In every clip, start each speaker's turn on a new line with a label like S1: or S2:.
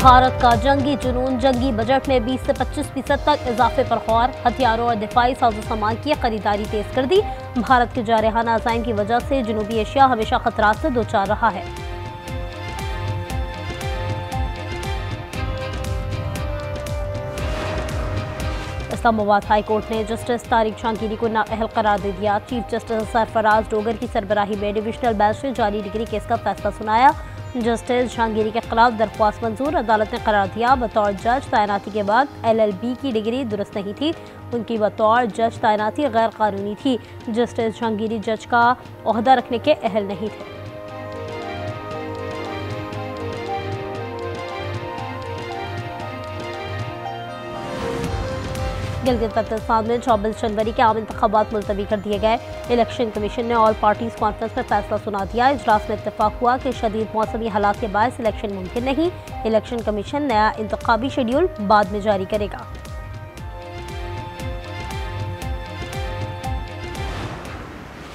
S1: भारत का जंगी जुनून, जंगी बजट में 20 से 25% तक इजाफे पर गौर। हथियारों और दिफाई साजो सामान की खरीदारी तेज कर दी। भारत के जारहाना अज़ाइम की वजह से जनूबी एशिया हमेशा खतरात से दो चार रहा है। इस्लामाबाद हाई कोर्ट ने जस्टिस तारिक जहांगीरी को नाअहल करार दे दिया। चीफ जस्टिस सरफराज डोगर की सरबराही में डिविजनल बेंच ने जाली डिग्री केस का फैसला सुनाया। जस्टिस जहांगीरी के खिलाफ दरख्वास्त मंजूर। अदालत ने करार दिया, बतौर जज तैनाती के बाद LLB की डिग्री दुरुस्त नहीं थी। उनकी बतौर जज तैनाती गैर कानूनी थी। जस्टिस जहांगीरी जज का ओहदा रखने के अहल नहीं थे। गिलगित बल्तिस्तान में 24 जनवरी के आम इंतखाबात मुलतवी कर दिए गए। इलेक्शन कमीशन ने ऑल पार्टीज कॉन्फ्रेंस में फैसला सुना दिया। इजलास में इत्तेफाक हुआ कि शदीद मौसमी हालात के बायस इलेक्शन मुमकिन नहीं। इलेक्शन कमीशन नया इंतखाबी शेड्यूल बाद में जारी करेगा।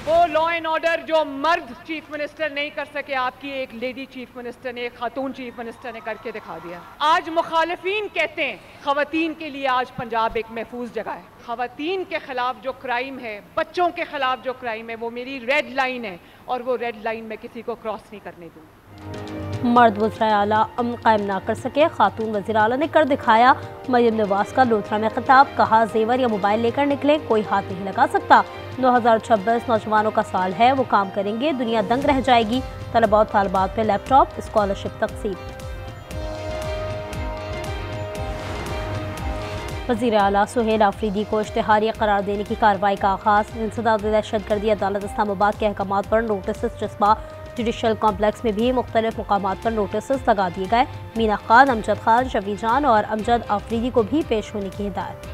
S2: वो लॉ एंड ऑर्डर जो मर्द चीफ मिनिस्टर नहीं कर सके, आपकी एक लेडी चीफ मिनिस्टर ने, एक खातून चीफ मिनिस्टर ने करके दिखा दिया। आज मुखालिफिन कहते हैं खवातीन के लिए आज पंजाब एक महफूज जगह है। खवातीन के खिलाफ जो क्राइम है, बच्चों के खिलाफ जो क्राइम है, वो मेरी रेड लाइन है और वो रेड लाइन मैं किसी को क्रॉस नहीं करने दूँ।
S1: मर्द वज़ीर आला अमन कायम ना कर सके, खातून वज़ीर आला ने कर दिखाया। मरियम नवाज का लोथरा में खिताब, कहा जेवर या मोबाइल लेकर निकले, कोई हाथ नहीं लगा सकता। 2026 नौजवानों का साल है, वो काम करेंगे, दुनिया दंग रह जाएगी। तलबा और तालिबात में लैपटॉप स्कॉलरशिप तकसीम। वज़ीर आला सुहेल आफरीदी को इश्तिहारी करार देने की कार्रवाई का आगाज़। इंसदाद दहशतगर्दी अदालत इस्लामाबाद के अहकामात पर नोटिस जज्बा। जुडिशल कॉम्प्लेक्स में भी मुख्तलिफ मुकामात पर नोटिस लगा दिए गए। मीना खान, अमजद खान, शफी जान और अमजद आफरीदी को भी पेश होने की हिदायत।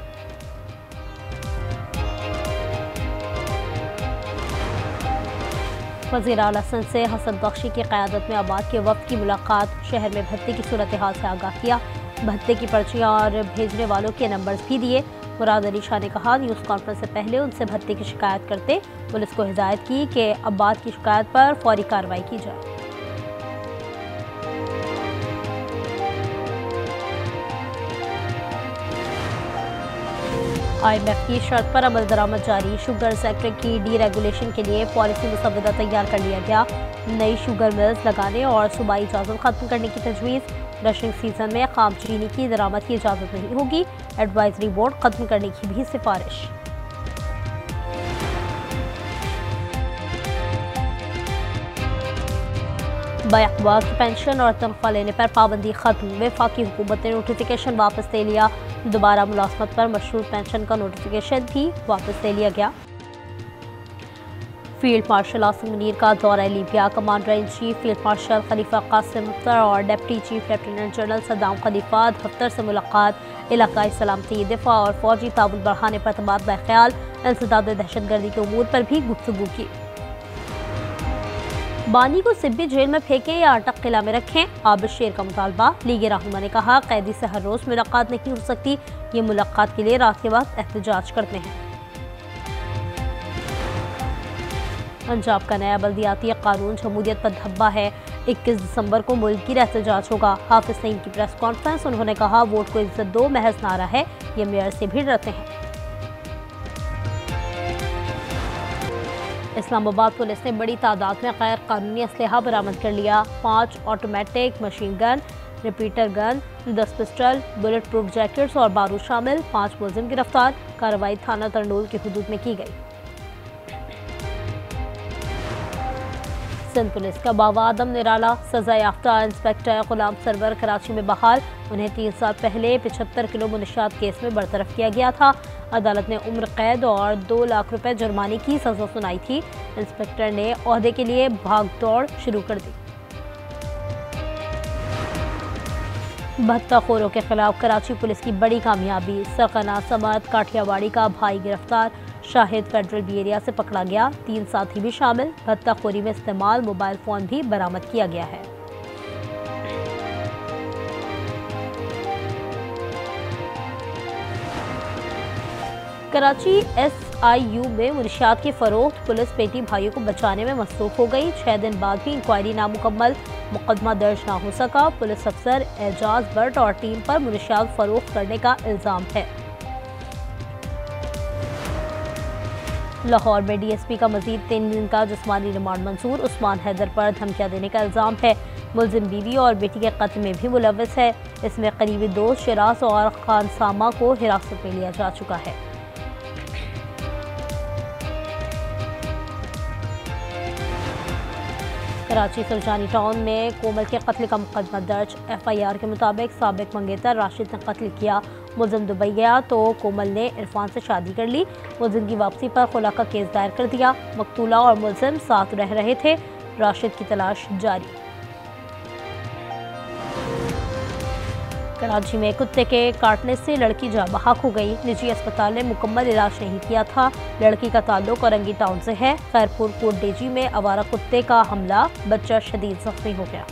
S1: वज़ीर आला सिंध से हसन बख्शी की क़यादत में आबाद के वफ़द की मुलाकात। शहर में भत्ते की सूरत हाल से आगाह किया। भत्ते की पर्चियाँ और भेजने वालों के नंबर्स भी दिए। मुराद अली शाह ने कहा, न्यूज़ कॉन्फ्रेंस से पहले उनसे भत्ते की शिकायत करते। पुलिस को हिदायत की कि अब्बाद की शिकायत पर फौरी कार्रवाई की जाए। IMF की शर्त पर अमल दरामद जारी। शुगर सेक्टर की डीरेगुलेशन के लिए पॉलिसी मुसवदा तैयार कर लिया गया। नई शुगर मिल्स लगाने और सूबाई इजाज़त खत्म करने की तजवीज़। रशिंग सीजन में खाम चीनी की दरामद की इजाज़त नहीं होगी। एडवाइजरी बोर्ड खत्म करने की भी सिफारिश। बैक वक्त पेंशन और तनख्वाह लेने पर पाबंदी खत्म। वफाकी हुकूमत ने नोटिफिकेशन वापस ले लिया। दोबारा मुलाजमत पर मशरूत पेंशन का नोटिफिकेशन भी वापस ले लिया गया। फील्ड मार्शल आसिम मुनीर का दौरा Libya. Commander in chief field marshal Khalifa Qasim Haftar और deputy chief lieutenant general Saddam Khalifa Haftar से मुलाकात। इलाकाई सलामती, दिफा और फौजी ताबून बढ़ाने पर तबादला ख्याल। इंसदाद दहशतगर्दी के उमूर पर भी गुफ्तगू की। बानी को सिब्बी जेल में फेंके या अटक किला में रखें, आबिद शेर का मुतालबा। लीग रहनुमा ने कहा, कैदी से हर रोज मुलाकात नहीं हो सकती, ये मुलाकात के लिए रात के वक्त एहतजाज करते हैं। पंजाब का नया बल्दियाती कानून जमहूरियत पर धब्बा है। 21 दिसंबर को मुल्क की एहतजाज होगा। हाफिज सईद की प्रेस कॉन्फ्रेंस। उन्होंने कहा, वोट को इज्जत दो महज नारा है, ये मेयर से भी डरते हैं। इस्लामाबाद पुलिस ने बड़ी तादाद में गैर कानूनी असलहा बरामद कर लिया। 5 automatic machine gun, repeater gun, 10 pistol, bullet proof jackets और बारूद शामिल। 5 मुलजिम गिरफ्तार। कार्रवाई थाना तरनूल की हुदूद में की गई। सिंध पुलिस का बाबा आदम निराला। सजा याफ्ता इंस्पेक्टर गुलाम सरवर कराची में बहाल। उन्हें 3 साल पहले 75 किलो मुनशियात केस में बरतरफ किया गया था। अदालत ने उम्र कैद और 2 लाख रुपए जुर्माने की सजा सुनाई थी। इंस्पेक्टर ने ओहदे के लिए भाग दौड़ शुरू कर दी। भत्ताखोरों के खिलाफ कराची पुलिस की बड़ी कामयाबी। सरकना समत काठियावाड़ी का भाई गिरफ्तार। शाहिद फेडरल बी एरिया से पकड़ा गया। 3 साथी भी शामिल। भत्ताखोरी में इस्तेमाल मोबाइल फ़ोन भी बरामद किया गया है। कराची SIU में मुनशियात की फरोख्त, पुलिस बेटी भाइयों को बचाने में मसरूफ हो गई। 6 दिन बाद भी इंक्वायरी नामुकम्मल, मुकदमा दर्ज ना हो सका। पुलिस अफसर एजाज भट्ट और टीम पर मुनशियात फरोख्त करने का इल्जाम है। लाहौर में DSP का मजीद 3 दिन का जिस्मानी रिमांड मंजूर। उस्मान हैदर पर धमकियां देने का इल्जाम है। मुलजिम बीवी और बेटी के कत्ल में भी मुलव्वस है। इसमें करीबी दोस्त शिराज और खानसामा को हिरासत में लिया जा चुका है। कराची सुल्तानी टाउन में कोमल के कत्ल का मुकदमा दर्ज। FIR के मुताबिक साबिक मंगेतर राशिद ने कत्ल किया। मुलजिम दुबई गया तो कोमल ने इरफान से शादी कर ली। मुलजिम की वापसी पर खुला का केस दायर कर दिया। मकतूला और मुलजिम साथ रह रहे थे। राशिद की तलाश जारी। कराची में कुत्ते के काटने से लड़की जाँ बहक हो गई। निजी अस्पताल ने मुकम्मल इलाज नहीं किया था। लड़की का ताल्लुक औरंगी टाउन से है। खैरपुर कोटडेजी में आवारा कुत्ते का हमला, बच्चा शदीद जख्मी हो गया।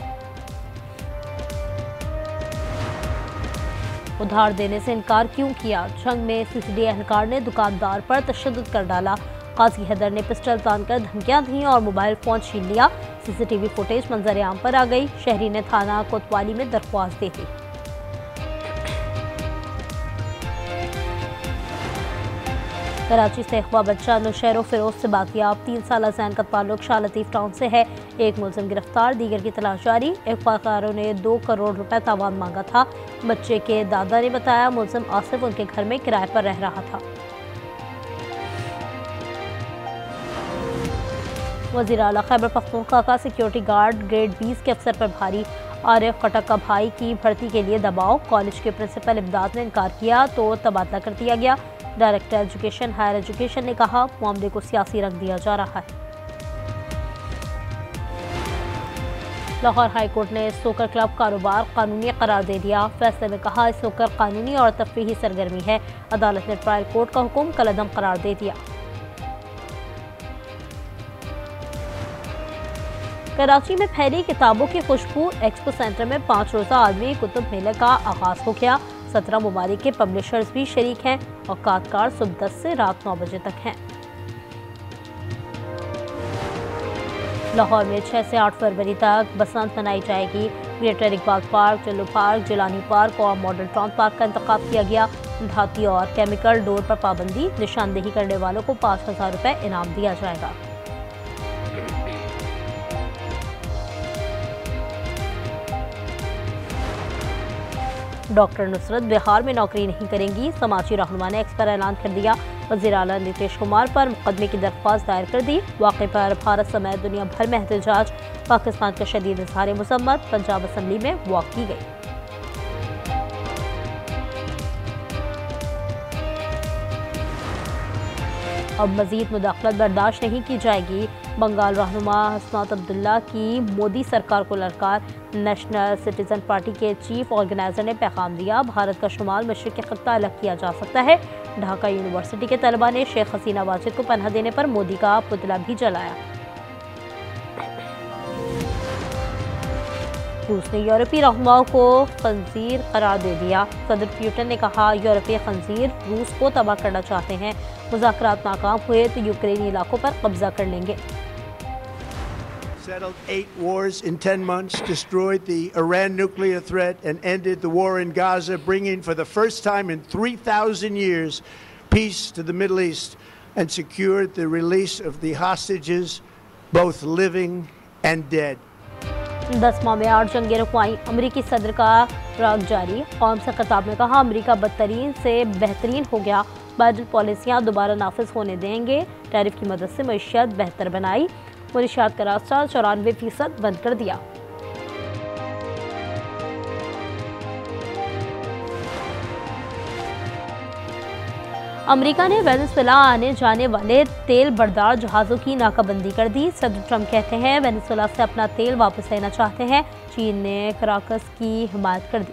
S1: उधार देने से इनकार क्यों किया? जंग में CCD एहलकार ने दुकानदार पर तशद्दुद कर डाला। काजी हैदर ने पिस्टल तानकर धमकियां दी और मोबाइल फोन छीन लिया। CCTV फुटेज मंजर आम पर आ गई। शहरी ने थाना कोतवाली में दरख्वास्त दी थी। कराची से अगवा बच्चा नौशहरो फिरोज से बातियाब। 3 साल जैन का ताल्लुक शाह लतीफ टाउन से है। एक मुलजिम गिरफ्तार, दीगर की तलाश जारी। अगवाकारों ने 2 करोड़ रुपए तावान मांगा था। बच्चे के दादा ने बताया मुलजिम आसिफ उनके घर में किराए पर रह रहा था। वज़ीर आला खैबर पख्तूनख्वा का सिक्योरिटी गार्ड ग्रेड 20 के अफसर पर भारी। आरिफ खटक का भाई की भर्ती के लिए दबाव। कॉलेज के प्रिंसिपल इमदाद ने इनकार किया तो तबादला कर दिया गया। डायरेक्टर एजुकेशन हायर एजुकेशन ने कहा मामले को सियासी रंग दिया जा रहा है। लाहौर हाई कोर्ट ने स्नूकर क्लब कारोबार कानूनी करार दे दिया। फैसले में कहा स्नूकर कानूनी और तफरीही सरगर्मी है। अदालत ने ट्रायल कोर्ट का हुक्म कलअदम करार दे दिया। कराची में फैली किताबों की खुशबू। एक्सपो सेंटर में 5 रोज़ा आलमी कुतुब मेले का आगाज हो गया। 17 ममालिक के पब्लिशर्स भी शरीक हैं। औकातकार सुबह 10 से रात 9 बजे तक हैं। लाहौर में 6 से 8 फरवरी तक बसंत मनाई जाएगी। Greater Iqbal park, Jallu park, Jilani park और मॉडल टाउन पार्क का इंतखाब किया गया। धाती और केमिकल डोर पर पाबंदी। निशानदेही करने वालों को 5,000 रुपये इनाम दिया जाएगा। डॉक्टर नुसरत बिहार में नौकरी नहीं करेंगी। समाजी रहनुमा ने एक्स पर ऐलान कर दिया। वज़ीर आला नीतीश कुमार पर मुकदमे की दरख्वास्त दायर कर दी। वाक़े पर भारत समेत दुनिया भर में एहतजाज। पाकिस्तान का शदीद इज़हार मुसम्मत। पंजाब असम्बली में वॉक की गई। अब मजीद मुदाखलत बर्दाश्त नहीं की जाएगी। बंगाल रहनुमा हसनात अब्दुल्ला की मोदी सरकार को ललकार। नेशनल सिटीजन पार्टी के चीफ ऑर्गेनाइजर ने पैगाम दिया भारत का शुमाल मशरिक़ खत्ता अलग किया जा सकता है। ढाका यूनिवर्सिटी के तलबा ने शेख हसीना वाजिद को पनाह देने पर मोदी का पुतला भी जलाया। रूस ने यूरोपीय रहनुमाओं को खंजीर करार दे दिया। सदर पुतिन ने कहा यूरोपीय खंजीर रूस को तबाह करना चाहते हैं। मुज़ाकरात नाकाम हुए तो यूक्रेनी इलाकों पर कब्जा कर लेंगे।
S3: Settled 8 wars in 10 months, destroyed the Iran nuclear threat, and ended the war in Gaza, bringing for the first time in 3,000 years peace to the Middle East, and secured the release of the hostages, both living and dead.
S1: 10 माह में 8 जंगें रुकवाई। अमरीकी सदर का राग जारी। कौम से खिताब में कहा अमरीका बदतरीन से बेहतरीन हो गया। बाइडन पॉलिसियाँ दोबारा नाफिज होने देंगे। टैरिफ की मदद से मईशत बेहतर बनाई। मुनशियात का रास्ता 94% बंद कर दिया। अमेरिका ने वेनेजुएला आने जाने वाले तेल बरदार जहाज़ों की नाकाबंदी कर दी। सदर ट्रंप कहते हैं वेनेजुएला से अपना तेल वापस लेना चाहते हैं। चीन ने कराकस की हिमायत कर दी।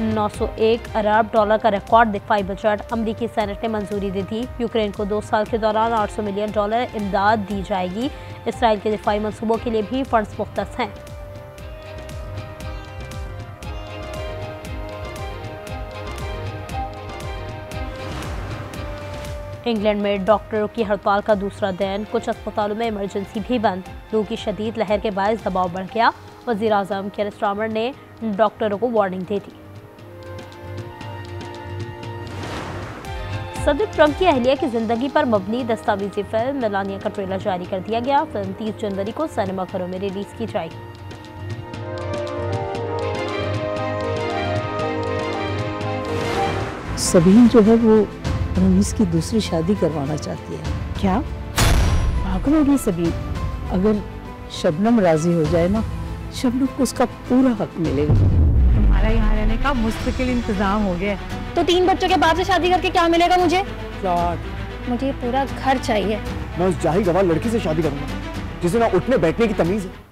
S1: 901 अरब डॉलर का रिकॉर्ड दिफाई बजट। अमरीकी सेनेट ने मंजूरी दे दी। यूक्रेन को 2 साल के दौरान 800 मिलियन डॉलर इमदाद दी जाएगी। इसराइल के दिफाई मंसूबों के लिए भी फंड्स मुख्तस हैं। इंग्लैंड में डॉक्टरों की हड़ताल का दूसरा दिन, कुछ अस्पतालों में इमरजेंसी भी बंद। लू की शदीद लहर के बायस दबाव बढ़ गया। वज़ीर-ए-आज़म कीर स्टारमर ने डॉक्टरों को वार्निंग दे दी। सदर ट्रंप की अहलिया की जिंदगी पर मबनी दस्तावेजी फिल्म मेलानिया का ट्रेलर जारी कर दिया गया। फिल्म 30 जनवरी को सिनेमाघरों में रिलीज की जाएगी।
S4: सबीन जो है वो रमीज की दूसरी शादी करवाना चाहती है।
S5: क्या?
S4: पागल होगी सबीन। अगर शबनम राजी हो जाए ना, शबनम को उसका पूरा हक मिलेगा।
S5: तुम्हारा यहाँ रहने का मुस्तकिल इंतजाम हो गया।
S6: तो 3 बच्चों के बाद से शादी करके क्या मिलेगा मुझे?
S7: फ्लैट।
S6: मुझे पूरा घर चाहिए।
S7: मैं उस जाहिल गवार लड़की से शादी करूंगा जिसे ना उठने बैठने की तमीज है।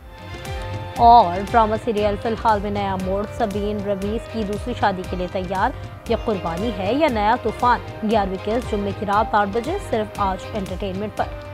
S1: और ड्रामा सीरियल फिलहाल में नया मोड़, सबीन रमीज की दूसरी शादी के लिए तैयार। यह कुर्बानी है या नया तूफान? 11वीं किस्त जुम्मे की रात 8 बजे सिर्फ आज एंटरटेनमेंट पर।